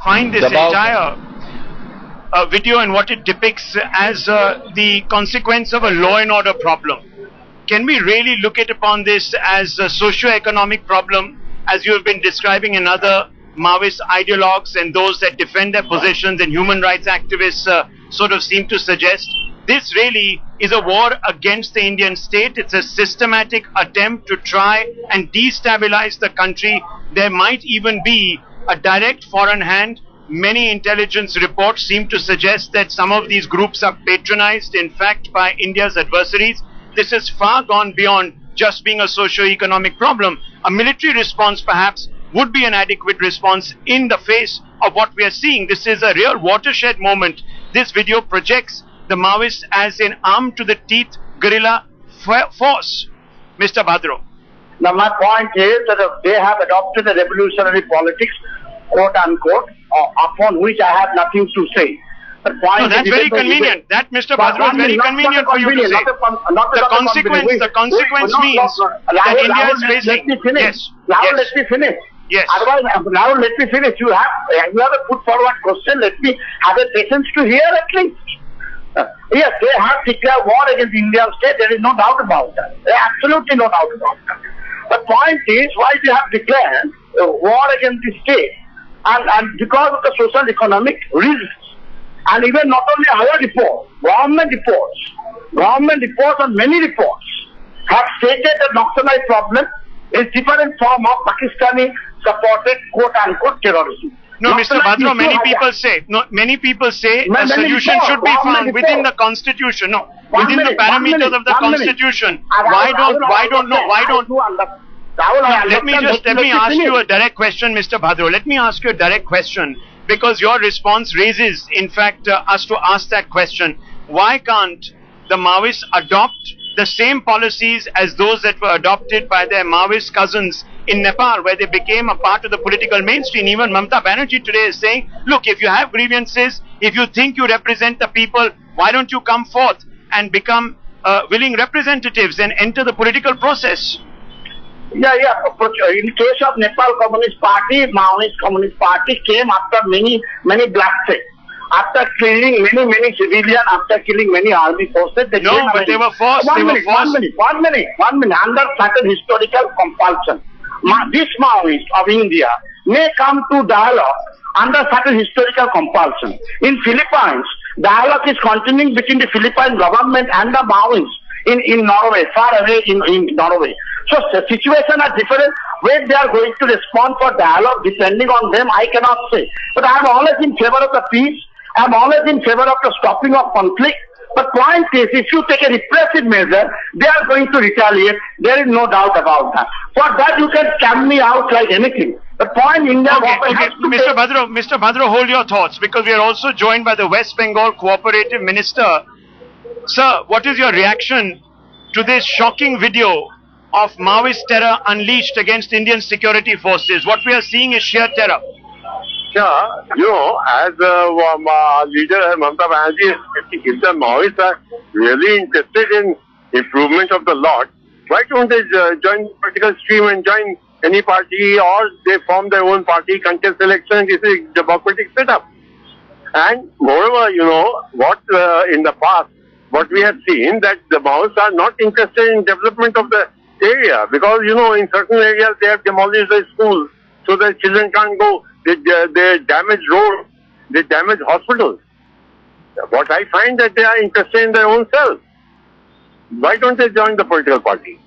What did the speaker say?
find this entire video and what it depicts as the consequence of a law and order problem. Can we really look at upon this as a socio-economic problem, as you have been describing in other Maoist ideologues and those that defend their positions and human rights activists sort of seem to suggest? This really is a war against the Indian state. It's a systematic attempt to try and destabilize the country. There might even be a direct foreign hand. Many intelligence reports seem to suggest that some of these groups are patronized, in fact, by India's adversaries. This is far gone beyond just being a socio-economic problem. A military response, perhaps, would be an adequate response in the face of what we are seeing. This is a real watershed moment. This video projects the Maoists as an armed-to-the-teeth guerrilla force. Mr. Bhadro. Now, my point is that they have adopted a revolutionary politics, quote-unquote, upon which I have nothing to say. No, that's very convenient. That, Mr. Bhadro, is very convenient for you to say. The consequence means that India is facing. Yes. Now let me finish. Yes. Otherwise, now let me finish. You have a put forward question. Let me have a patience to hear at least. Yes, they have declared war against the Indian state. There is no doubt about that. There is absolutely no doubt about that. The point is, why they have declared war against the state, and because of the social economic risks. And even not only our report, government reports and many reports have stated that Naxalite problem is different form of Pakistani supported quote-unquote terrorism. No, Mr. Bhadro, many people say a solution should be found within the constitution. No, within the parameters of the constitution. Why don't? Let me ask you a direct question, Mr. Bhadro. Let me ask you a direct question, because your response raises, in fact, us to ask that question. Why can't the Maoists adopt the same policies as those that were adopted by their Maoist cousins in Nepal, where they became a part of the political mainstream? Even Mamata Banerjee today is saying, look, if you have grievances, if you think you represent the people, why don't you come forth and become willing representatives and enter the political process? Yeah. In case of Nepal Communist Party, Maoist Communist Party came after many bloodshed, after killing many civilians, after killing many army forces. They were forced. One minute. Under certain historical compulsion, this Maoist of India may come to dialogue under certain historical compulsion. In Philippines, dialogue is continuing between the Philippine government and the Maoists in Norway, far away in Norway. So the situation are different. Where they are going to respond for dialogue, depending on them, I cannot say. But I am always in favor of the peace. I am always in favor of the stopping of conflict. But point is, if you take a repressive measure, they are going to retaliate. There is no doubt about that. For that, you can scam me out like anything. The point India... Okay. Mr. Bhadro, hold your thoughts, because we are also joined by the West Bengal Cooperative Minister. Sir, what is your reaction to this shocking video of Maoist terror unleashed against Indian security forces? What we are seeing is sheer terror. Yeah, as leader Mamata Banerjee, if the Maoists are really interested in improvement of the law, why don't they join the political stream and join any party, or they form their own party, contest election? This is a democratic setup. And moreover, what in the past, what we have seen, that the Maoists are not interested in development of the area, because in certain areas they have demolished the schools so that children can't go. They damage roads, they damage hospitals. What I find that they are interested in their own self. Why don't they join the political party?